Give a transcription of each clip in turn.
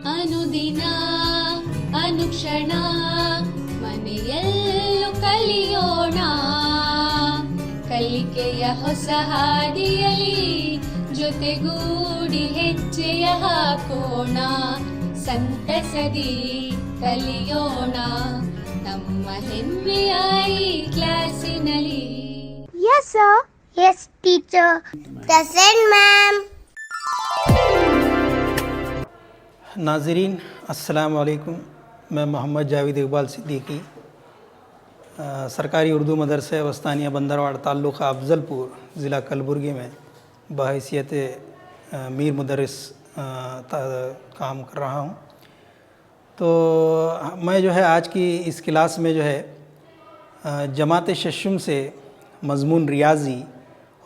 ಅನುದಿನ ಅನುಕ್ಷಣ ಮನೆಯಲ್ಲೂ ಕಲಿಯೋಣ, ಕಲಿಕೆಯ ಹೊಸ ಹಾದಿಯಲಿ ಜೊತೆಗೂಡಿ ಹೆಜ್ಜೆಯ ಹಾಕೋಣ, ಸಂತಸದಿ ಕಲಿಯೋಣ ನಮ್ಮ ಹೆಮ್ಮೆಯ ಈ ಕ್ಲಾಸಿನಲ್ಲಿ. Yes sir. Yes teacher. Present ma'am. नाज़रीन अस्सलाम वालेकुम। मैं मोहम्मद जावेद इकबाल सिद्दीकी सरकारी उर्दू मदरसा वस्तानिया बंदरवाड़ ताल्लुक़ अफजलपुर ज़िला कलबुर्गी में बहैसियत मीर मुदर्रिस काम कर रहा हूँ। तो मैं जो है आज की इस क्लास में जो है जमात शशुम से मज़मून रियाज़ी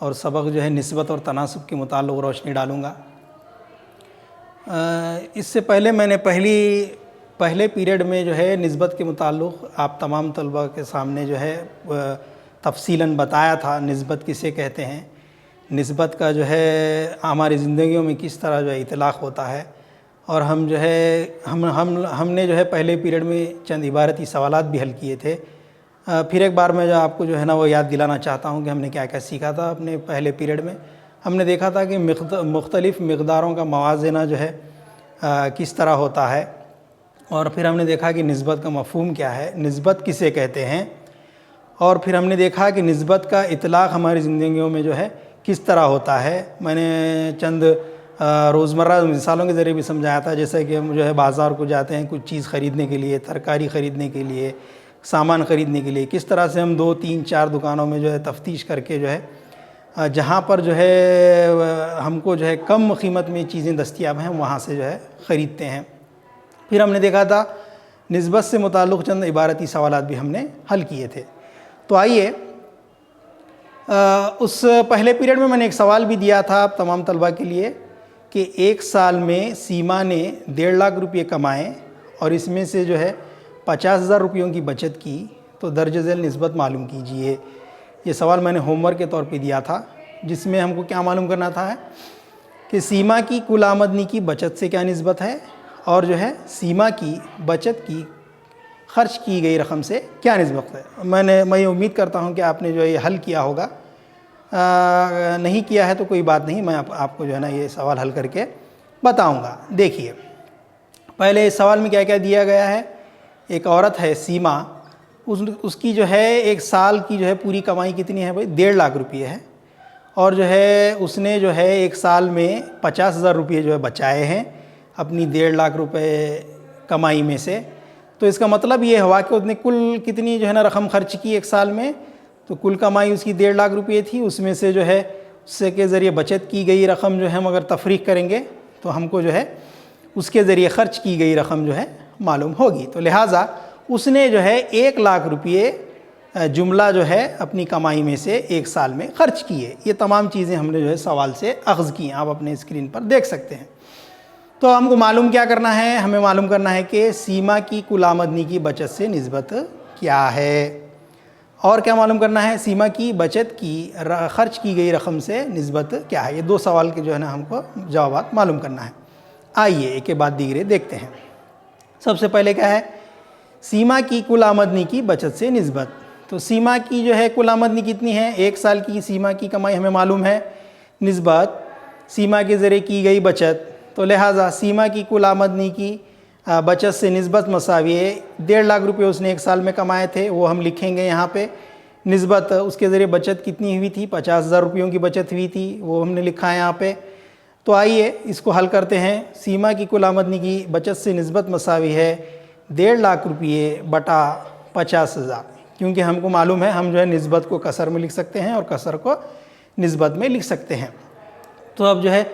और सबक जो है निस्बत और तनासुब के मुताल्लिक़ रोशनी डालूँगा। इससे पहले मैंने पहले पीरियड में जो है निस्बत के मुताल्लिक़ आप तमाम तलबा के सामने जो है तफसीलन बताया था निस्बत किसे कहते हैं, निस्बत का जो है हमारी ज़िंदगियों में किस तरह जो है इतलाक़ होता है। और हम जो है हमने जो है पहले पीरियड में चंद इबारती सवालात भी हल किए थे। फिर एक बार मैं जो आपको जो है ना वो याद दिलाना चाहता हूँ कि हमने क्या क्या सीखा था अपने पहले पीरियड में। हमने देखा था कि मुख्तलिफ़ मक़दारों का मवाज़ना जो है किस तरह होता है, और फिर हमने देखा कि निस्बत का मफ़हूम क्या है, निस्बत किसे कहते हैं, और फिर हमने देखा कि निस्बत का इतलाक़ हमारी ज़िंदगियों में जो है किस तरह होता है। मैंने चंद रोज़मर्रा मिसालों के ज़रिए भी समझाया था, जैसे कि हम जो है बाज़ार को जाते हैं कुछ चीज़ ख़रीदने के लिए, तरकारी ख़रीदने के लिए, सामान ख़रीदने के लिए, किस तरह से हम 2, 3, 4 दुकानों में जो है तफ्तीश करके जो है जहाँ पर जो है हमको जो है कम कीमत में चीज़ें दस्तियाब हैं वहाँ से जो है ख़रीदते हैं। फिर हमने देखा था निस्बत से मुताल्लिक़ चंद इबारती सवालात भी हमने हल किए थे। तो आइए उस पहले पीरियड में मैंने एक सवाल भी दिया था तमाम तलबा के लिए कि एक साल में सीमा ने 1.5 लाख रुपये कमाए और इसमें से जो है 50,000 रुपयों की बचत की, तो दर्ज झेल निस्बत मालूम कीजिए। ये सवाल मैंने होमवर्क के तौर पे दिया था, जिसमें हमको क्या मालूम करना था कि सीमा की कुल आमदनी की बचत से क्या निस्बत है, और जो है सीमा की बचत की ख़र्च की गई रकम से क्या निस्बत है। मैं उम्मीद करता हूँ कि आपने जो है ये हल किया होगा। नहीं किया है तो कोई बात नहीं, मैं आपको जो है ना ये सवाल हल करके बताऊँगा। देखिए पहले इस सवाल में क्या क्या दिया गया है। एक औरत है सीमा, उसकी जो है एक साल की जो है पूरी कमाई कितनी है भाई, 1.5 लाख रुपये है, और जो है उसने जो है एक साल में 50,000 रुपये जो है बचाए हैं अपनी 1.5 लाख रुपये कमाई में से। तो इसका मतलब ये हुआ कि उसने कुल कितनी जो है ना रकम खर्च की एक साल में, तो कुल कमाई उसकी 1.5 लाख रुपये थी, उसमें से जो है उससे के ज़रिए बचत की गई रकम जो है हम अगर तफरीक करेंगे तो हमको जो है उसके ज़रिए ख़र्च की गई रकम जो है मालूम होगी। तो लिहाजा उसने जो है 1 लाख रुपये जुमला जो है अपनी कमाई में से एक साल में ख़र्च किए। ये तमाम चीज़ें हमने जो है सवाल से अख़ज़ की, आप अपने स्क्रीन पर देख सकते हैं। तो हमको मालूम क्या करना है, हमें मालूम करना है कि सीमा की कुल आमदनी की बचत से निस्बत क्या है, और क्या मालूम करना है सीमा की बचत की ख़र्च की गई रकम से निस्बत क्या है। ये 2 सवाल के जो है ना हमको जवाब मालूम करना है। आइए एक के बाद दीगरे देखते हैं। सबसे पहले क्या है, सीमा की कुल आमदनी की बचत से निस्बत। तो सीमा की जो है कुल आमदनी कितनी है, एक साल की सीमा की कमाई हमें मालूम है, निस्बत सीमा के ज़रिए की गई बचत। तो लिहाजा सीमा की कुल आमदनी की बचत से निस्बत मसावी 1.5 लाख रुपये उसने एक साल में कमाए थे, वो हम लिखेंगे यहाँ पे। निस्बत उसके ज़रिए बचत कितनी हुई थी, 50,000 रुपयों की बचत हुई थी, वो हमने लिखा है यहाँ पे। तो आइए इसको हल करते हैं। सीमा की कुल आमदनी की बचत से निस्बत मसावी है 1.5 लाख रुपये बटा 50,000, क्योंकि हमको मालूम है हम जो है निस्बत को कसर में लिख सकते हैं और कसर को निस्बत में लिख सकते हैं। तो अब जो है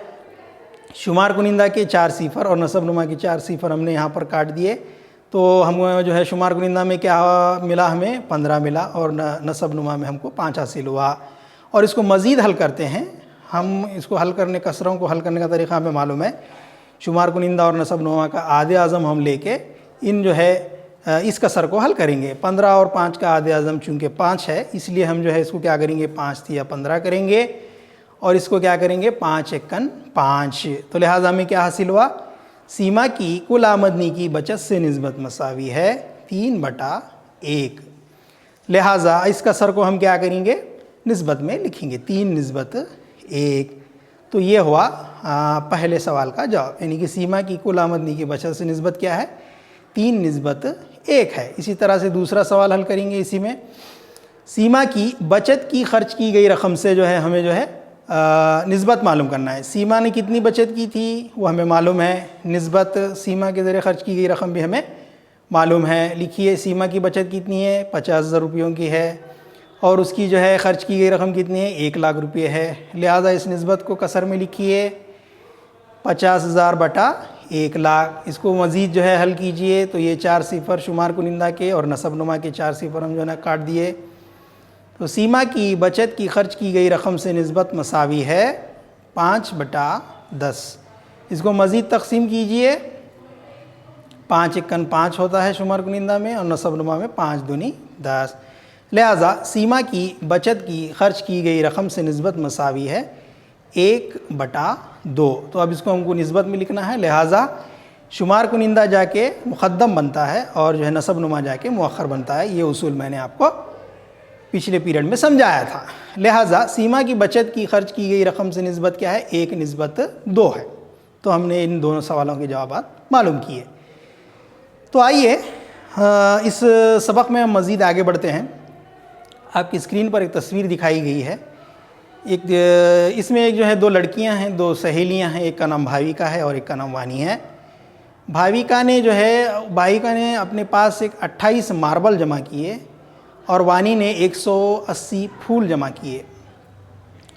शुमार कुनिंदा के 4 सिफर और नसब नुमा के 4 सिफर हमने यहाँ पर काट दिए। तो हम जो है शुमार कुनिंदा में क्या मिला, हमें 15 मिला, और नसब नुमा में हमको 5 हासिल हुआ। और इसको मज़ीद हल करते हैं हम। इसको हल करने, कसरों को हल करने का तरीक़ा हमें मालूम है। शुमार कुनिंदा और नसब नुमा का आधे आज़म हम लेके इन जो है इस कसर को हल करेंगे। 15 और 5 का आधे आज़म चूँकि 5 है, इसलिए हम जो है इसको क्या करेंगे, 5 या 15 करेंगे, और इसको क्या करेंगे 5 एकन 5। तो लिहाजा हमें क्या हासिल हुआ, सीमा की कुल आमदनी की बचत से निस्बत मसावी है 3/1। लिहाजा इस कसर को हम क्या करेंगे, निस्बत में लिखेंगे 3/1। तो ये हुआ पहले सवाल का जवाब, यानी कि सीमा की कुल आमदनी की बचत से निस्बत क्या है, 3/1 है। इसी तरह से दूसरा सवाल हल करेंगे। इसी में सीमा की बचत की खर्च की गई रकम से जो है हमें जो है निस्बत मालूम करना है। सीमा ने कितनी बचत की थी वो हमें मालूम है, निस्बत सीमा के ज़रिए खर्च की गई रकम भी हमें मालूम है। लिखिए सीमा की बचत कितनी है, 50,000 रुपयों की है, और उसकी जो है खर्च की गई रकम कितनी है, 1 लाख रुपये है। लिहाजा इस निस्बत को कसर में लिखिए 50,000 बटा 1 लाख। इसको मज़ीद जो है हल कीजिए तो ये 4 सिफर शुमार कुनिंदा के और नसबनुमा के 4 सिफर हम जो है ना काट दिए। तो सीमा की बचत की खर्च की गई रकम से निस्बत मसावी है 5/10। इसको मज़ीद तकसीम कीजिए, 5 एकन 5 होता है शुमार कुनिंदा में और नसबनुमा में 5 दूनी 10। लिहाजा सीमा की बचत की खर्च की गई रकम से निस्बत मसावी है 1/2। तो अब इसको हमको निस्बत में लिखना है, लिहाजा शुमार कुनिंदा जाके मुक़द्दम बनता है और जो है नसबनुमा जाके मुअख्खर बनता है। ये उसूल मैंने आपको पिछले पीरियड में समझाया था। लिहाजा सीमा की बचत की खर्च की गई रकम से निस्बत क्या है, 1/2 है। तो हमने इन दोनों सवालों के जवाब मालूम किए। तो आइए इस सबक में हम मज़ीद आगे बढ़ते हैं। आपकी स्क्रीन पर एक तस्वीर दिखाई गई है। इसमें एक जो है 2 लड़कियां हैं, 2 सहेलियां हैं। एक का नाम भाविका है और एक का नाम वानी है। भाविका ने अपने पास एक 28 मार्बल जमा किए और वानी ने 180 फूल जमा किए।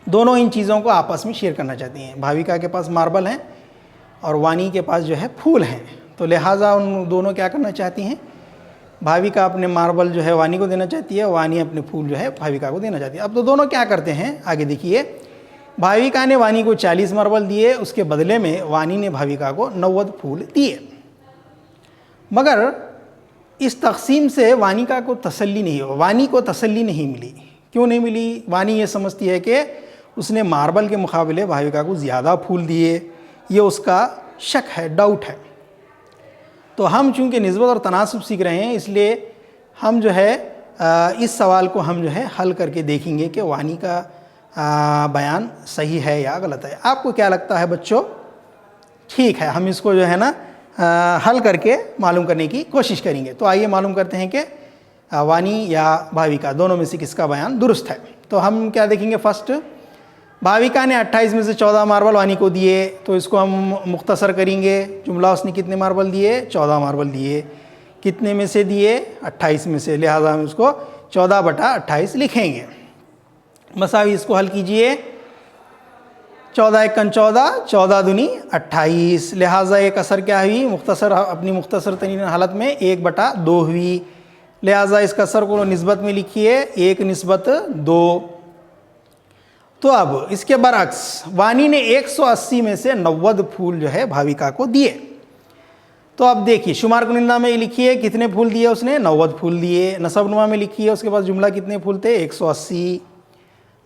दोनों इन चीज़ों को आपस में शेयर करना चाहती हैं। भाविका के पास मार्बल हैं और वानी के पास जो है फूल हैं। तो लिहाजा उन दोनों क्या करना चाहती हैं, भाविका अपने मार्बल जो है वानी को देना चाहती है, वानी अपने फूल जो है भाविका को देना चाहती है। अब तो दोनों क्या करते हैं, आगे देखिए। भाविका ने वानी को 40 मार्बल दिए, उसके बदले में वानी ने भाविका को 90 फूल दिए। मगर इस तकसीम से वानी को तसल्ली नहीं मिली। क्यों नहीं मिली? वानी ये समझती है कि उसने मार्बल के मुकाबले भाविका को ज़्यादा फूल दिए, ये उसका शक है, डाउट है। तो हम चूँकि निस्बत और तनासुब सीख रहे हैं, इसलिए हम जो है इस सवाल को हम जो है हल करके देखेंगे कि वानी का बयान सही है या गलत है। आपको क्या लगता है बच्चों? ठीक है, हम इसको जो है ना हल करके मालूम करने की कोशिश करेंगे। तो आइए मालूम करते हैं कि वानी या भाविका दोनों में से किसका बयान दुरुस्त है। तो हम क्या देखेंगे, फर्स्ट भाविका ने 28 में से 14 मार्बल वानी को दिए, तो इसको हम मुख्तसर करेंगे। जुमला उसने कितने मार्बल दिए? 14 मार्बल दिए। कितने में से दिए? 28 में से। लिहाजा हम उसको 14/28 लिखेंगे। मसावी इसको हल कीजिए, 14 एकन 14, 14 दूनी 28। लिहाजा एक असर क्या हुई, मुख्तसर अपनी मुख्तसर तरीन हालत में 1/2 हुई। लिहाजा इस कसर को निस्बत में लिखिए 1/2। तो अब इसके बरअक्स वानी ने 180 में से 90 फूल जो है भाविका को दिए। तो अब देखिए शुमार कुनिंदा में लिखिए कितने फूल दिए उसने, 90 फूल दिए। नसबनुमा में लिखिए उसके पास जुमला कितने फूल थे, 180।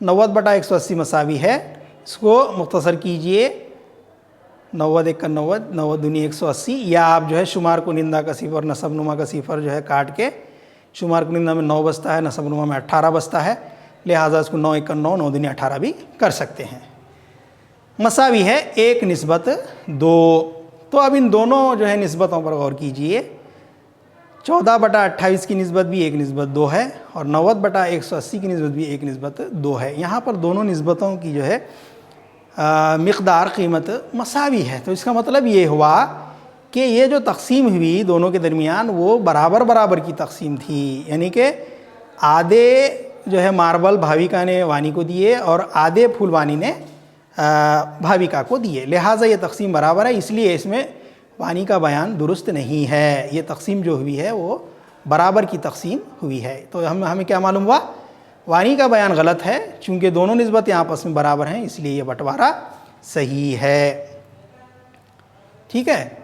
90/180 मसावी है। इसको मुख्तसर कीजिए, 90 एकन 90, 90 दूनी 180। या आप जो है शुमार कुनिंदा का सिफर नसबनुमा का सिफर जो है काट के, शुमार कुनिंदा में 9 बसता है, नसबनुमा में 18 बसता है। लिहाजा इसको 9 एकन 9, 9 दूनी 18 भी कर सकते हैं। मसावी है 1/2। तो अब इन दोनों जो है निस्बतों पर गौर कीजिए। 14/28 की निस्बत भी 1/2 है और 90/180 की निस्बत भी 1/2 है। यहाँ पर दोनों निस्बतों की जो है मिक़दार कीमत मसावी है। तो इसका मतलब ये हुआ कि ये जो तकसीम हुई दोनों के दरमियान वो बराबर बराबर की तकसीम थी। यानी कि आधे जो है मार्बल भाविका ने वानी को दिए और आधे फूल वानी ने भाविका को दिए। लिहाजा ये तकसीम बराबर है, इसलिए इसमें वानी का बयान दुरुस्त नहीं है। ये तकसीम जो हुई है वो बराबर की तकसीम हुई है। तो हमें क्या मालूम हुआ, वानी का बयान गलत है। चूँकि दोनों निस्बतें आपस में बराबर हैं, इसलिए ये बंटवारा सही है। ठीक है,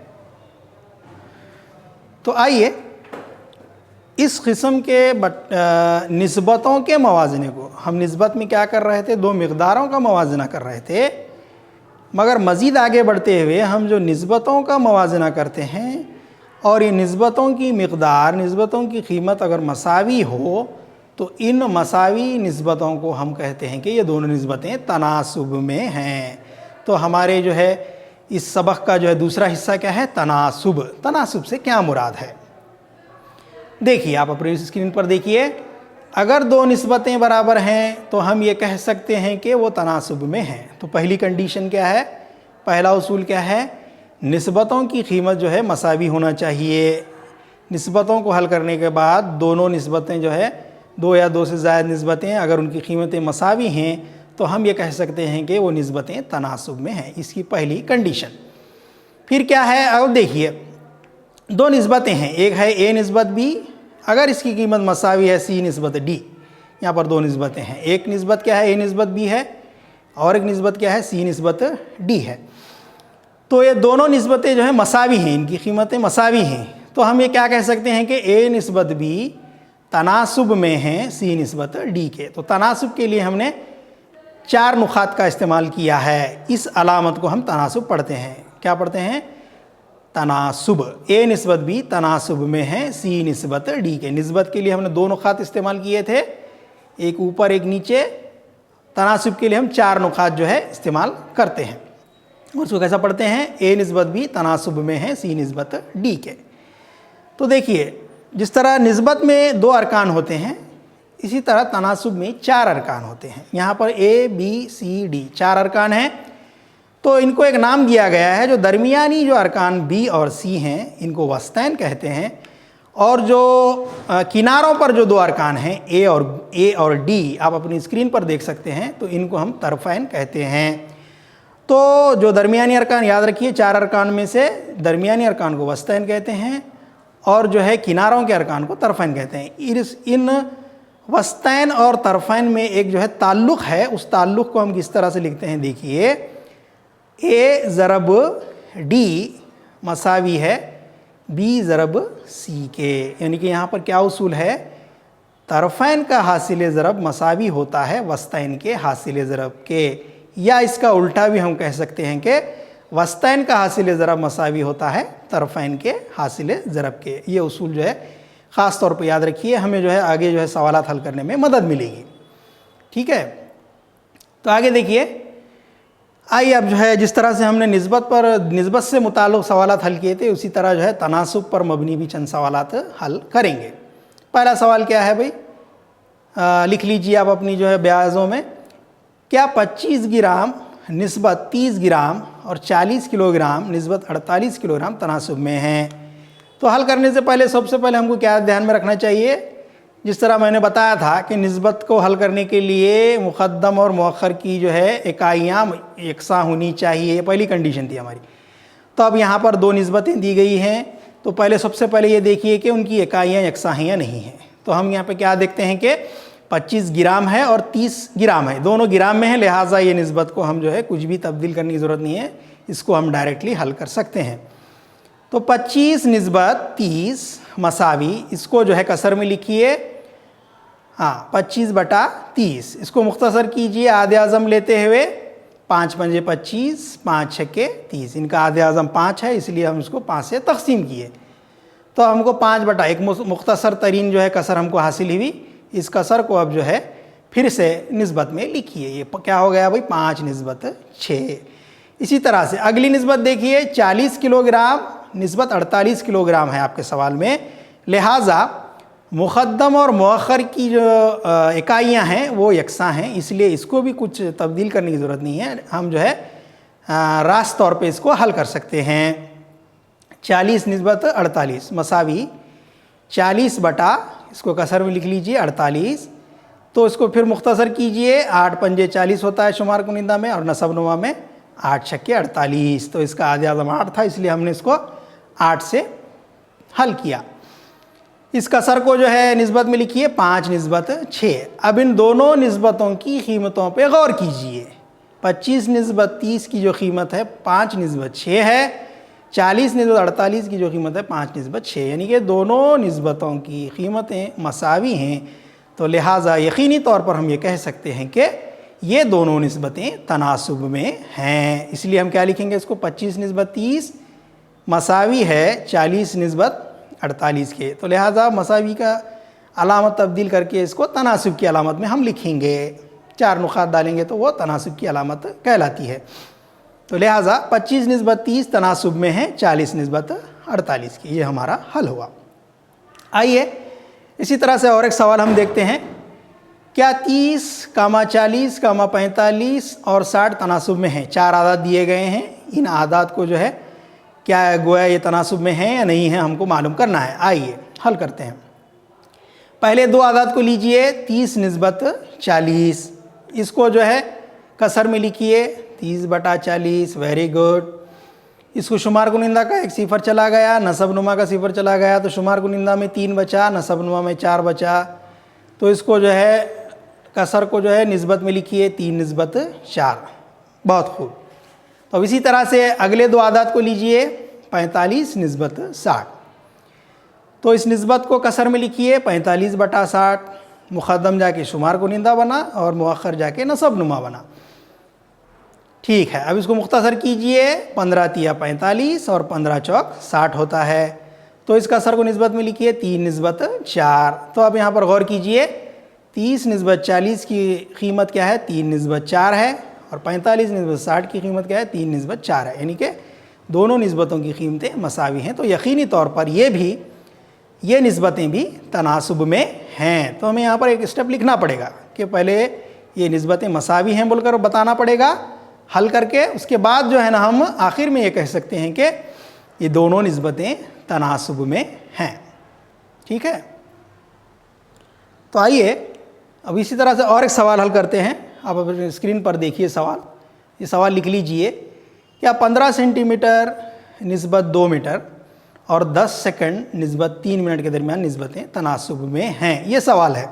तो आइए इस किस्म के निस्बतों के मवाजने को हम निस्बत में क्या कर रहे थे, 2 मिक़दारों का मवाजना कर रहे थे। मगर मज़ीद आगे बढ़ते हुए हम जो निस्बतों का मवाजना करते हैं और ये निस्बतों की मिक़दार, निस्बतों की कीमत अगर मसावी हो तो इन मसावी निस्बतों को हम कहते हैं कि ये दोनों निस्बतें तनासुब में हैं। तो हमारे जो है इस सबक का जो है दूसरा हिस्सा क्या है? तनासुब। तनासुब से क्या मुराद है? देखिए, आप अपनी स्क्रीन पर देखिए, अगर दो निस्बतें बराबर हैं तो हम ये कह सकते हैं कि वो तनासुब में हैं। तो पहली कंडीशन क्या है? पहला उसूल क्या है? निस्बतों की कीमत जो है मसावी होना चाहिए। निस्बतों को हल करने के बाद दोनों निस्बतें जो है, दो या दो से ज़्यादा निस्बतें अगर उनकी कीमतें मसावी हैं तो हम ये कह सकते हैं कि वो निस्बतें तनासुब में हैं। इसकी पहली कंडीशन। फिर क्या है? अब देखिए, दो निस्बतें हैं, एक है ए निस्बत बी, अगर इसकी कीमत मसावी है सी निस्बत डी। यहाँ पर दो निस्बतें हैं, एक निस्बत क्या है? ए निस्बत बी है और एक निस्बत क्या है? सी निस्बत डी है। तो ये दोनों निस्बतें जो हैं मसावी हैं, इनकी कीमतें मसावी हैं। तो हम ये क्या कह सकते हैं कि ए निस्बत बी तनासुब में हैं सी निस्बत डी के। तो तनासुब के लिए हमने 4 नुकात का इस्तेमाल किया है। इस अलामत को हम तनासुब पढ़ते हैं। क्या पढ़ते हैं? तनासुब। ए निस्बत बी तनासुब में है सी निस्बत डी के। निस्बत के लिए हमने 2 नुकात इस्तेमाल किए थे, एक ऊपर एक नीचे। तनासुब के लिए हम 4 नुकात जो है इस्तेमाल करते हैं। और उसको कैसा पढ़ते हैं? ए निस्बत बी तनासुब में है सी निस्बत डी के। तो देखिए, जिस तरह निस्बत में 2 अरकान होते हैं, इसी तरह तनासुब में 4 अरकान होते हैं। यहाँ पर ए बी सी डी 4 अरकान हैं। तो इनको एक नाम दिया गया है। जो दरमियानी जो अरकान बी और सी हैं इनको वस्तैन कहते हैं, और जो किनारों पर जो 2 अरकान हैं ए और डी, आप अपनी स्क्रीन पर देख सकते हैं, तो इनको हम तरफ़ैन कहते हैं। तो जो दरमियानी अरकान, याद रखिए 4 अरकान में से दरमियानी अरकान को वस्तैन कहते हैं और जो है किनारों के अरकान को तरफ़ैन कहते हैं। इन वस्तैन और तरफ़ैन में एक जो है ताल्लुक़ है, उस ताल्लुक़ को हम किस तरह से लिखते हैं? देखिए, ए ज़रब डी मसावी है बी ज़रब सी के। यानी कि यहाँ पर क्या उसूल है? तरफ़ैन का हासिल ज़रब मसावी होता है वस्तैन के हासिल ज़रब के, या इसका उल्टा भी हम कह सकते हैं कि वस्तैन का हासिल ज़रब मसावी होता है तरफ़ैन के हासिल ज़रब के। ये उसूल जो है ख़ास तौर पे याद रखिए, हमें जो है आगे जो है सवालात हल करने में मदद मिलेगी। ठीक है, तो आगे देखिए। आइए अब जो है जिस तरह से हमने निस्बत से मुताल्लिक़ सवालात हल किए थे, उसी तरह जो है तनासुब पर मबनी भी चंद सवालात हल करेंगे। पहला सवाल क्या है भाई? लिख लीजिए आप अपनी जो है ब्याज़ों में। क्या 25 ग्राम निस्बत 30 ग्राम और 40 किलोग्राम निस्बत 48 किलोग्राम तनासुब में हैं? तो हल करने से पहले सबसे पहले हमको क्या ध्यान में रखना चाहिए? जिस तरह मैंने बताया था कि निस्बत को हल करने के लिए मुक़द्दम और मुअख्खर की जो है इकाइयाँ यकसा होनी चाहिए, पहली कंडीशन थी हमारी। तो अब यहाँ पर 2 निस्बतें दी गई हैं, तो पहले सबसे पहले ये देखिए कि उनकी इकाइयाँ यकसा हैं या नहीं हैं। तो हम यहाँ पे क्या देखते हैं कि 25 ग्राम है और 30 ग्राम है, दोनों ग्राम में है, लिहाजा ये निस्बत को हम जो है कुछ भी तब्दील करने की ज़रूरत नहीं है, इसको हम डायरेक्टली हल कर सकते हैं। तो 25 निस्बत 30 मसावी, इसको जो है कसर में लिखिए। हाँ, 25/30, इसको मुख्तसर कीजिए आधे आज़म लेते हुए। 5 पंजे 25, 5 छक्के 30, इनका आधे आज़म 5 है, इसलिए हम इसको 5 से तकसीम किए। तो हमको 5/1 मुख्तसर तरीन जो है कसर हमको हासिल हुई। इस कसर को अब जो है फिर से निस्बत में लिखिए। ये क्या हो गया भाई? 5 निस्बत 6। इसी तरह से अगली निस्बत देखिए, 40 किलोग्राम निस्बत 48 किलोग्राम है आपके सवाल में, लिहाजा मुक़द्दम और मुअख्खर की जो इकाइयाँ हैं वो यकसा हैं, इसलिए इसको भी कुछ तब्दील करने की ज़रूरत नहीं है। हम जो है रास्त तौर पे इसको हल कर सकते हैं। 40 निस्बत 48 मसावी 40 बटा, इसको कसर में लिख लीजिए 48। तो इसको फिर मुख्तसर कीजिए, 8 पंजे 40 होता है शुमार कुनिंदा में, और नसब नुमा में 8 छक्के 48। तो इसका आधे आज़म 8 था, इसलिए हमने इसको 8 से हल किया। इस कसर को जो है निस्बत में लिखिए 5 निस्बत 6। अब इन दोनों निस्बतों की कीमतों पे गौर कीजिए। 25 निस्बत 30 की जो कीमत है 5 निस्बत 6 है, 40 निस्बत 48 की जो कीमत है 5 निस्बत 6, यानी कि दोनों निस्बतों की कीमतें मसावी हैं। तो लिहाजा यकीनी तौर पर हम ये कह सकते हैं कि ये दोनों निस्बतें तनासुब में हैं, इसलिए हम क्या लिखेंगे इसको 25 निस्बत 30 मसावी है 40 निस्बत 48 के। तो लिहाजा मसावी का अलामत तब्दील करके इसको तनासुब की अलामत में हम लिखेंगे, 4 नुक़ात डालेंगे तो वो तनासुब की अलामत कहलाती है। तो लिहाजा 25 निस्बत 30 तनासुब में है 40 निस्बत 48 की, ये हमारा हल हुआ। आइए इसी तरह से और एक सवाल हम देखते हैं, क्या 30, 40, 45 और 60 तनासुब में हैं? 4 आदाद दिए गए हैं, इन आदाद को जो है क्या गोया ये तनासुब में हैं या नहीं है हमको मालूम करना है। आइए हल करते हैं। पहले 2 आदाद को लीजिए, 30 निस्बत 40, इसको जो है कसर में लिखिए 30/40। Very good. इसको शुमार कुनिंदा का एक सिफर चला गया, नसब नुमा का सिफर चला गया, तो शुमार कुनिंदा में 3 बचा, नसब नुमा में 4 बचा। तो इसको जो है कसर को जो है निस्बत में लिखिए 3 निस्बत 4। बहुत खूब। तो इसी तरह से अगले 2 आदाद को लीजिए, 45 निस्बत 60। तो इस निस्बत को कसर में लिखिए 45/60। मुक़द्दम जाके शुमार कुनिंदा बना और मुअख्खर जाके नसब नुमा बना। ठीक है, अब इसको मुख्तसर कीजिए, 15 तिया 45 और 15 चौक 60 होता है। तो इस कसर को निस्बत में लिखिए 3 निस्बत 4। तो अब यहाँ पर गौर कीजिए, 30 निस्बत 40 की कीमत क्या है? 3 निस्बत 4 है, और 45 निस्बत 60 की कीमत क्या है? 3 निस्बत 4 है, यानी कि दोनों निस्बतों की कीमतें मसावी हैं। तो यकीनी तौर पर ये निस्बतें भी तनासुब में हैं। तो हमें यहाँ पर एक स्टेप लिखना पड़ेगा कि पहले ये निस्बतें मसावी हैं बोलकर बताना पड़ेगा हल करके, उसके बाद जो है ना हम आखिर में ये कह सकते हैं कि ये दोनों निस्बतें तनासुब में हैं। ठीक है, तो आइए अब इसी तरह से और एक सवाल हल करते हैं। आप अपने स्क्रीन पर देखिए सवाल, ये सवाल लिख लीजिए, क्या 15 सेंटीमीटर निस्बत 2 मीटर और 10 सेकंड निस्बत 3 मिनट के दरमियान निस्बतें तनासुब में हैं? ये सवाल है।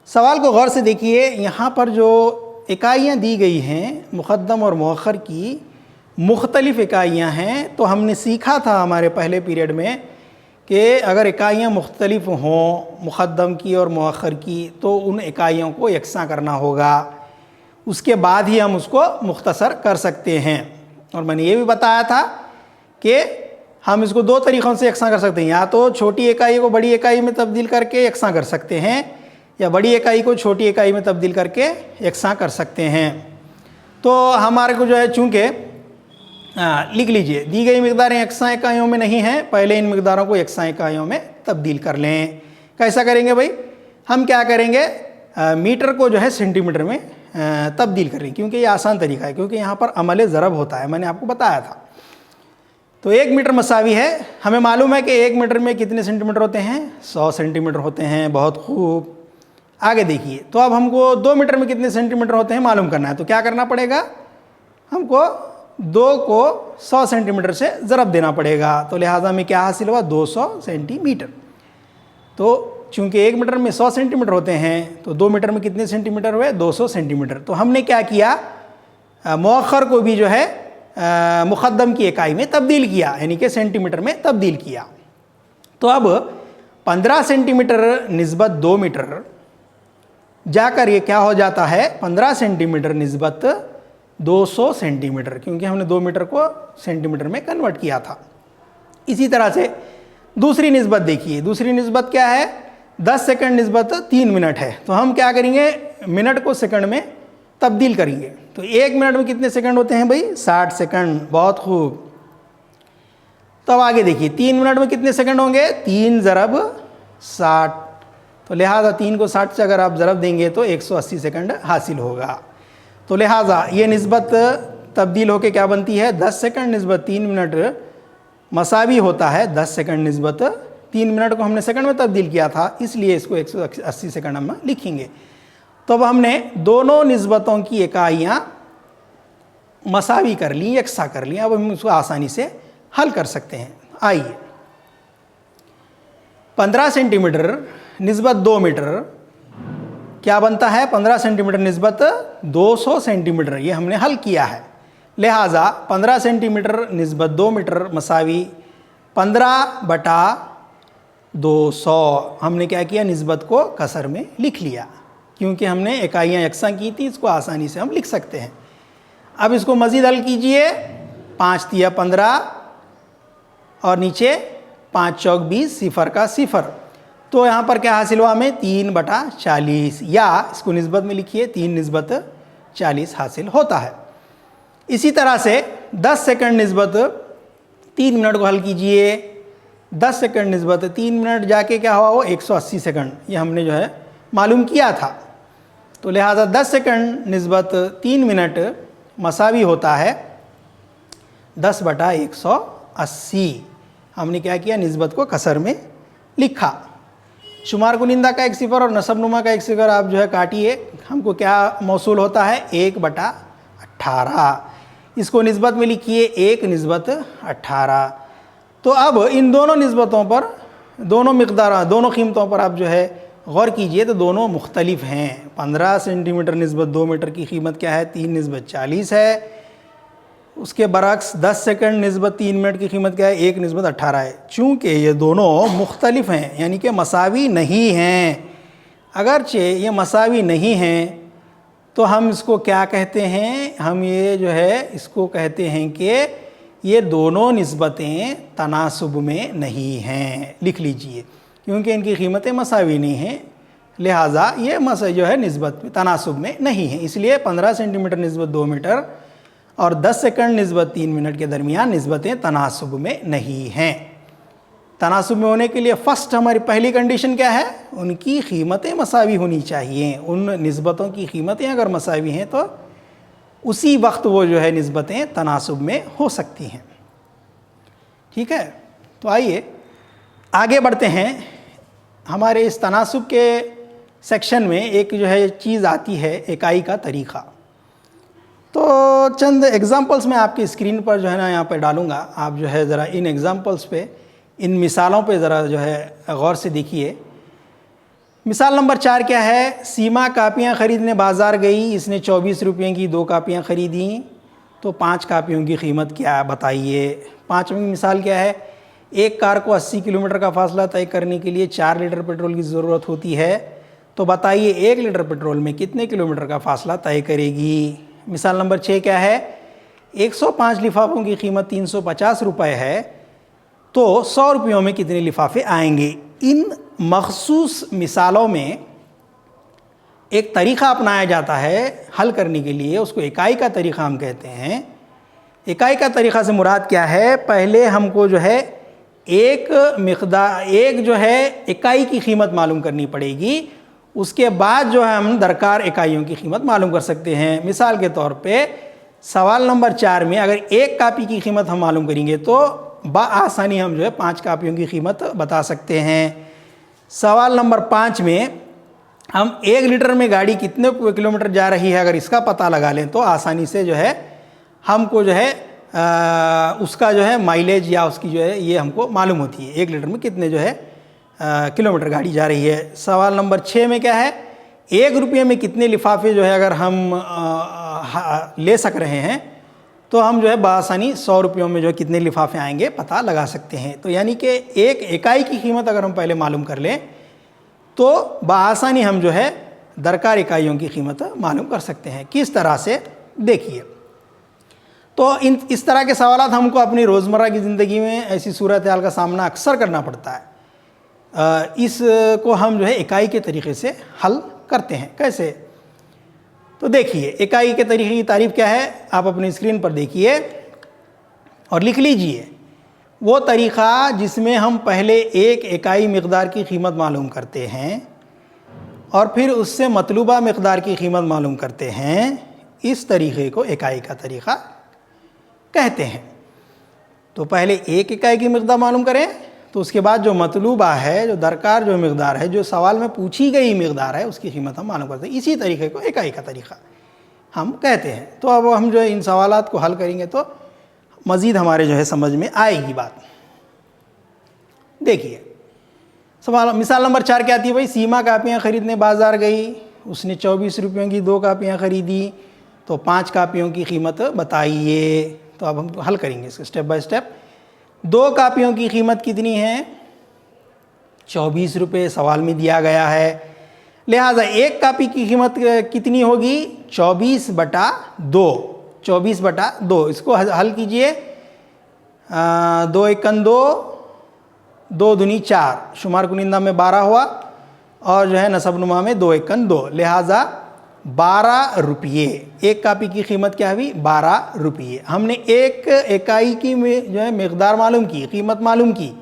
सवाल को गौर से देखिए, यहाँ पर जो इकाइयाँ दी गई हैं मुक़द्दम और मुअख्खर की मुख्तलिफ़ इकाइयाँ हैं। तो हमने सीखा था हमारे पहले पीरियड में कि अगर इकाइयाँ मुख्तलिफ हों मुक़द्दम की और मुअख्खर की, तो उन इकाइयों को यकसा करना होगा, उसके बाद ही हम उसको मुख्तसर कर सकते हैं। और मैंने ये भी बताया था कि हम इसको 2 तरीक़ों से यकसा कर सकते हैं, या तो छोटी इकाई को बड़ी इकाई में तब्दील करके यकसा कर सकते हैं, या बड़ी इकाई को छोटी इकाई में तब्दील करके यकसा कर सकते हैं। तो हमारे को जो है चूँकि लिख लीजिए, दी गई मकदारें यकसा इकाइयों में नहीं हैं, पहले इन मकदारों को यकसा इकाइयों में तब्दील कर लें। कैसा करेंगे भाई? हम क्या करेंगे, मीटर को जो है सेंटीमीटर में तब्दील करें, क्योंकि ये आसान तरीका है, क्योंकि यहाँ पर अमल ज़रब होता है, मैंने आपको बताया था। तो 1 मीटर मसावी है, हमें मालूम है कि 1 मीटर में कितने सेंटीमीटर होते हैं? 100 सेंटीमीटर होते हैं। बहुत खूब। आगे देखिए, तो अब हमको 2 मीटर में कितने सेंटीमीटर होते हैं मालूम करना है। तो क्या करना पड़ेगा? हमको 2 को 100 सेंटीमीटर से ज़रब देना पड़ेगा। तो लिहाजा में क्या हासिल हुआ? 200 सेंटीमीटर। तो चूँकि 1 मीटर में 100 सेंटीमीटर होते हैं, तो 2 मीटर में कितने सेंटीमीटर हुए? 200 सेंटीमीटर। तो हमने क्या किया, मुअख्खर को भी जो है मुक़द्दम की इकाई में तब्दील किया, यानी कि सेंटीमीटर में तब्दील किया। तो अब 15 सेंटीमीटर निस्बत 2 मीटर जाकर ये क्या हो जाता है? 15 सेंटीमीटर निस्बत 200 सेंटीमीटर, क्योंकि हमने 2 मीटर को सेंटीमीटर में कन्वर्ट किया था। इसी तरह से दूसरी निस्बत देखिए, दूसरी निस्बत क्या है? 10 सेकंड निस्बत 3 मिनट है। तो हम क्या करेंगे, मिनट को सेकंड में तब्दील करेंगे। तो 1 मिनट में कितने सेकंड होते हैं भाई? 60 सेकंड। बहुत खूब। तो अब आगे देखिए, 3 मिनट में कितने सेकंड होंगे? 3 ज़रब 60। तो लिहाजा 3 को 60 से अगर आप ज़रब देंगे तो 180 सेकंड हासिल होगा। तो लिहाजा ये निस्बत तब्दील होकर क्या बनती है? 10 सेकंड निस्बत 3 मिनट मसावी होता है 10 सेकंड निस्बत 3 मिनट को हमने सेकंड में तब्दील किया था, इसलिए इसको 180 सेकंड हम लिखेंगे। तो अब हमने दोनों निस्बतों की इकाइयाँ मसावी कर ली, यकसा कर ली। अब हम उसको आसानी से हल कर सकते हैं। आइए, 15 सेंटीमीटर निस्बत 2 मीटर क्या बनता है? 15 सेंटीमीटर निस्बत 200 सेंटीमीटर। ये हमने हल किया है। लिहाजा 15 सेंटीमीटर निस्बत 2 मीटर मसावी 15/200। हमने क्या किया? निस्बत को कसर में लिख लिया, क्योंकि हमने इकाइयाँ यकसा की थी, इसको आसानी से हम लिख सकते हैं। अब इसको मज़ीद हल कीजिए, 5 तिया 15 और नीचे 5 चौक 20, सिफर का सिफर। तो यहाँ पर क्या हासिल हुआ हमें 3/40, या इसको निस्बत में लिखिए 3/40 हासिल होता है। इसी तरह से 10 सेकंड निस्बत 3 मिनट को हल कीजिए। 10 सेकंड निस्बत 3 मिनट जाके क्या हुआ वो 180 सेकंड, ये हमने जो है मालूम किया था। तो लिहाजा 10 सेकंड निस्बत 3 मिनट मसावी होता है 10/180। हमने क्या किया, निस्बत को कसर में लिखा। शुमार कुनिंदा का एक सिफर और नसबनुमा का एक सिफर आप जो है काटिए, हमको क्या मौसूल होता है 1/18। इसको निस्बत में लिखिए 1/18। तो अब इन दोनों निस्बतों पर, दोनों मिक़दार, दोनों कीमतों पर आप जो है गौर कीजिए तो दोनों मुख्तलिफ हैं। 15 सेंटीमीटर निस्बत 2 मीटर की कीमत क्या है 3/40 है। उसके बरक्स 10 सेकंड निस्बत 3 मिनट की कीमत क्या है 1/18 है। चूँकि ये दोनों मुख्तलिफ हैं, यानी कि मसावी नहीं हैं, अगरचे ये मसावी नहीं हैं तो हम इसको क्या कहते हैं, हम ये जो है इसको कहते हैं कि ये दोनों निस्बतें तनासुब में नहीं हैं। लिख लीजिए, क्योंकि इनकी कीमतें मसावी नहीं हैं, लिहाजा ये जो है निस्बत में तनासुब में नहीं है। इसलिए 15 सेंटीमीटर निस्बत 2 मीटर और 10 सेकंड निस्बत 3 मिनट के दरमियान निस्बतें तनासुब में नहीं हैं। तनासुब में होने के लिए फ़र्स्ट हमारी पहली कंडीशन क्या है, उनकी कीमतें मसावी होनी चाहिए। उन निस्बतों की कीमतें अगर मसावी हैं तो उसी वक्त वो जो है निस्बतें तनासुब में हो सकती हैं। ठीक है, तो आइए आगे बढ़ते हैं। हमारे इस तनासुब के सेक्शन में एक जो है चीज़ आती है इकाई का तरीक़ा। तो चंद एग्ज़ाम्पल्स मैं आपकी स्क्रीन पर जो है ना यहाँ पर डालूँगा, आप जो है ज़रा इन एग्ज़ाम्पल्स पे, इन मिसालों पे ज़रा जो है गौर से देखिए। मिसाल नंबर 4 क्या है, सीमा कापियाँ ख़रीदने बाज़ार गई, इसने 24 रुपये की 2 कापियाँ ख़रीदी, तो 5 कापियों की कीमत क्या है बताइए। 5वीं मिसाल क्या है, एक कार को 80 किलोमीटर का फासला तय करने के लिए 4 लीटर पेट्रोल की ज़रूरत होती है, तो बताइए 1 लीटर पेट्रोल में कितने किलोमीटर का फासला तय करेगी। मिसाल नंबर 6 क्या है, 105 लिफाफों की कीमत 350 रुपये है, तो 100 रुपयों में कितने लिफाफे आएंगे। इन मखसूस मिसालों में एक तरीक़ा अपनाया जाता है हल करने के लिए, उसको इकाई का तरीक़ा हम कहते हैं। इकाई का तरीक़ा से मुराद क्या है, पहले हमको जो है एक जो है इकाई की कीमत मालूम करनी पड़ेगी, उसके बाद जो है हम दरकार इकाइयों की कीमत मालूम कर सकते हैं। मिसाल के तौर पे सवाल नंबर 4 में अगर 1 कापी की कीमत हम मालूम करेंगे तो आसानी हम जो है 5 कापियों की कीमत बता सकते हैं। सवाल नंबर 5 में हम 1 लीटर में गाड़ी कितने किलोमीटर जा रही है अगर इसका पता लगा लें तो आसानी से जो है हमको जो है उसका जो है माइलेज या उसकी जो है ये हमको मालूम होती है, 1 लीटर में कितने जो है किलोमीटर गाड़ी जा रही है। सवाल नंबर 6 में क्या है, 1 रुपये में कितने लिफाफे जो है अगर हम ले सक रहे हैं तो हम जो है बआसानी 100 रुपयों में जो है कितने लिफाफे आएंगे पता लगा सकते हैं। तो यानी कि एक इकाई की कीमत अगर हम पहले मालूम कर लें तो बआसानी हम जो है दरकार इकाइयों की कीमत मालूम कर सकते हैं। किस तरह से, देखिए, तो इस तरह के सवालात हमको अपनी रोज़मर्रा की ज़िंदगी में ऐसी सूरत हाल का सामना अक्सर करना पड़ता है। इसको हम जो है इकाई के तरीक़े से हल करते हैं। कैसे, तो देखिए इकाई के तरीक़े की तारीफ़ क्या है, आप अपनी स्क्रीन पर देखिए और लिख लीजिए। वो तरीक़ा जिसमें हम पहले एक इकाई मिक़दार की कीमत मालूम करते हैं और फिर उससे मतलूबा मिक़दार की कीमत मालूम करते हैं, इस तरीक़े को इकाई का तरीक़ा कहते हैं। तो पहले एक इकाई की मिक़दार मालूम करें, तो उसके बाद जो मतलूबा है, जो दरकार जो मिक़दार है, जो सवाल में पूछी गई मिक़दार है, उसकी कीमत हम मालूम करते हैं। इसी तरीक़े को इकाई का तरीक़ा हम कहते हैं। तो अब हम जो है इन सवालात को हल करेंगे तो मज़ीद हमारे जो है समझ में आएगी बात। देखिए सवाल, मिसाल नंबर 4 क्या आती है भाई, सीमा कापियाँ ख़रीदने बाज़ार गई, उसने 24 रुपयों की 2 कापियाँ ख़रीदी, तो 5 कापियों की कीमत बताइए। तो अब हम हल करेंगे इसको स्टेप बाय स्टेप। 2 कापियों की कीमत कितनी है, 24 रुपये सवाल में दिया गया है। लिहाजा एक कापी की कीमत कितनी होगी? 24/2। 24/2। इसको हल कीजिए। 2 एकन 2, 2 दूनी 4, शुमार कुनिंदा में 12 हुआ और जो है नसबनुमा में 2 एकन 2, लिहाजा 12 रुपये। एक कापी की कीमत क्या हुई? 12 रुपये। हमने एक इकाई की जो है मिकदार मालूम की, कीमत मालूम की।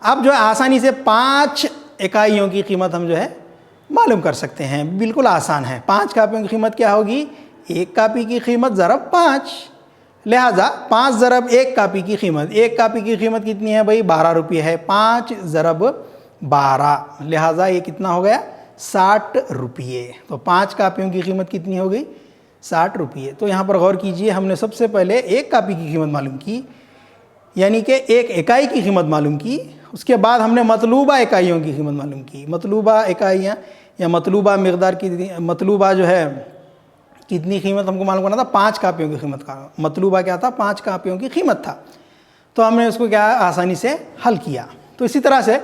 अब जो है आसानी से 5 इकाइयों की कीमत हम जो है मालूम कर सकते हैं। बिल्कुल आसान है। 5 कापियों की कीमत क्या होगी? एक कापी की कीमत ज़रब 5, लिहाजा 5 ज़रब एक कापी की कीमत। एक कापी की कीमत कितनी है भाई? 12 रुपये है। 5 ज़रब 12, लिहाजा ये कितना हो गया? 60 रुपये। तो 5 कापियों की कीमत कितनी हो गई? 60 रुपये। तो यहाँ पर गौर कीजिए, हमने सबसे पहले एक कापी की कीमत मालूम की, यानी कि एक इकाई की कीमत मालूम की। उसके बाद हमने मतलूबा इकाइयों की कीमत मालूम की। मतलूबा इकाइयाँ या मतलूबा मिकदार की, मतलूबा जो है कितनी कीमत हमको मालूम करना था? 5 कापियों की कीमत का। मतलूबा क्या था? 5 कापियों की कीमत था। तो हमने उसको क्या आसानी से हल किया। तो इसी तरह से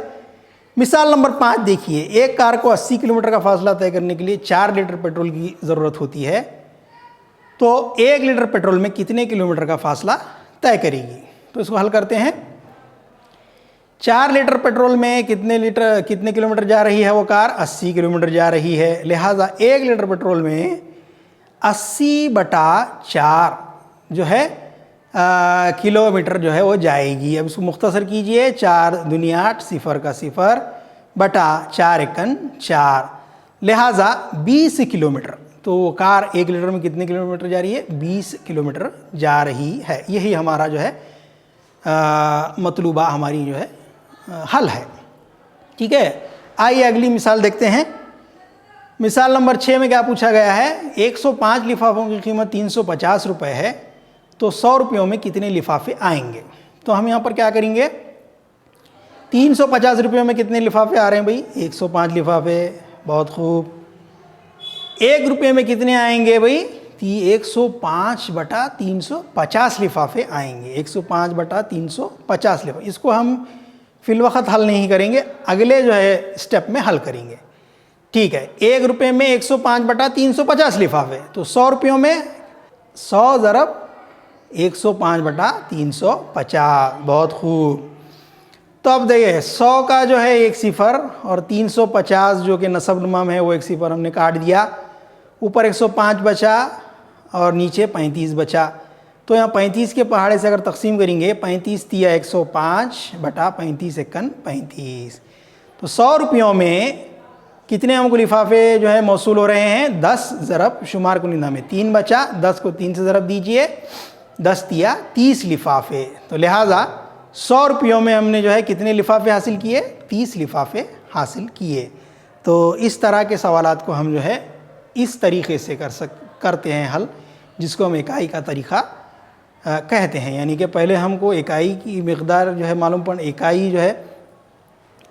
मिसाल नंबर 5 देखिए। एक कार को 80 किलोमीटर का फासला तय करने के लिए 4 लीटर पेट्रोल की ज़रूरत होती है, तो 1 लीटर पेट्रोल में कितने किलोमीटर का फासला तय करेगी? तो इसको हल करते हैं। 4 लीटर पेट्रोल में कितने किलोमीटर जा रही है वो कार? 80 किलोमीटर जा रही है। लिहाजा 1 लीटर पेट्रोल में 80/4 जो है किलोमीटर जो है वो जाएगी। अब इसको मुख्तसर कीजिए। 4 दूनी 8, 0 का 0 बटा 4 एकन 4, लिहाजा 20 किलोमीटर। तो वो कार 1 लीटर में कितने किलोमीटर जा रही है? 20 किलोमीटर जा रही है। यही हमारा जो है मतलूबा हमारी जो है हल है। ठीक है, आइए अगली मिसाल देखते हैं। मिसाल नंबर 6 में क्या पूछा गया है? 105 लिफाफों की कीमत 350 रुपये है, तो 100 रुपयों में कितने लिफाफे आएंगे? तो हम यहाँ पर क्या करेंगे? 350 रुपयों में कितने लिफाफे आ रहे हैं भाई? 105 लिफाफे। बहुत खूब। 1 रुपये में कितने आएंगे भाई? 105/350 लिफाफे आएंगे। 105/350 लिफाफे। इसको हम फिलवक्त हल नहीं करेंगे, अगले जो है स्टेप में हल करेंगे। ठीक है, 1 रुपये में 105/350 लिफाफे, तो 100 रुपयों में 100 ज़रब 105/350। बहुत खूब। तो अब देखिए 100 का जो है 1 0 और 350 जो कि नसबनुमा में है वो 1 0 हमने काट दिया। ऊपर 105 बचा और नीचे 35 बचा। तो यहाँ 35 के पहाड़े से अगर तकसीम करेंगे, 35 तिया 105/35 एकन 35, तो 100 रुपयों में कितने हमको लिफाफे जो है मौसूल हो रहे हैं? 10 ज़रब शुमार कुनिंदा में 3 बचा, 10 को 3 से ज़रब दीजिए, 10 तिया 30 लिफाफे। तो लिहाजा 100 रुपयों में हमने जो है कितने लिफाफे हासिल किए? 30 लिफाफे हासिल किए। तो इस तरह के सवालात को हम जो है इस तरीक़े से करते हैं हल, जिसको हम इकाई का तरीक़ा कहते हैं। यानी कि पहले हमको इकाई की मिक़दार जो है मालूम इकाई जो है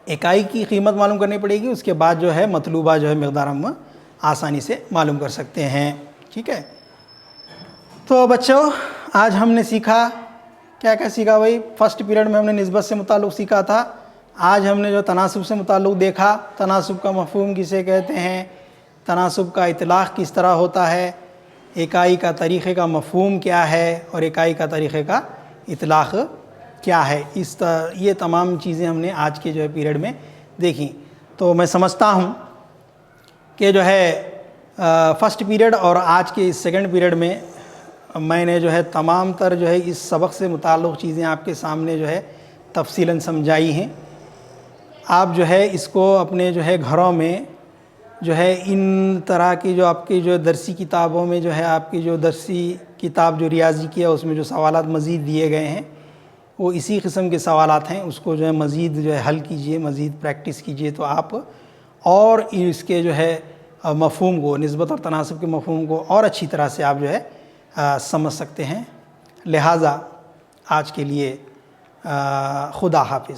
इकाई की कीमत मालूम करनी पड़ेगी। उसके बाद जो है मतलूबा जो है मिक़दार हम आसानी से मालूम कर सकते हैं। ठीक है, तो बच्चों आज हमने सीखा, क्या क्या सीखा भाई? फर्स्ट पीरियड में हमने निस्बत से मुताल्लुक़ सीखा था। आज हमने जो तनासुब से मुताल्लुक़ देखा, तनासुब का मफ़हूम किसे कहते हैं, तनासुब का इतलाक़ किस तरह होता है, इकाई का तरीक़े का मफ़हूम क्या है और इकाई का तरीक़े का इतलाक़ क्या है। ये तमाम चीज़ें हमने आज के जो है पीरियड में देखी। तो मैं समझता हूँ कि जो है फ़र्स्ट पीरियड और आज के इस सेकंड पीरियड में मैंने जो है तमाम तर जो है इस सबक से मुताल्लिक़ चीज़ें आपके सामने जो है तफ़सीलन समझाई हैं। आप जो है इसको अपने जो है घरों में जो है इन तरह की जो आपकी जो दरसी किताबों में जो है आपकी जो दरसी किताब जो रियाजी की है उसमें जो सवालात मज़ीद दिए गए हैं वो इसी किस्म के सवालात हैं। उसको जो है मज़ीद जो है हल कीजिए, मज़ीद प्रैक्टिस कीजिए, तो आप और इसके जो है मफ़हूम को, निस्बत और तनासुब के मफ़हूम को और अच्छी तरह से आप जो है समझ सकते हैं। लिहाजा आज के लिए खुदा हाफिज़।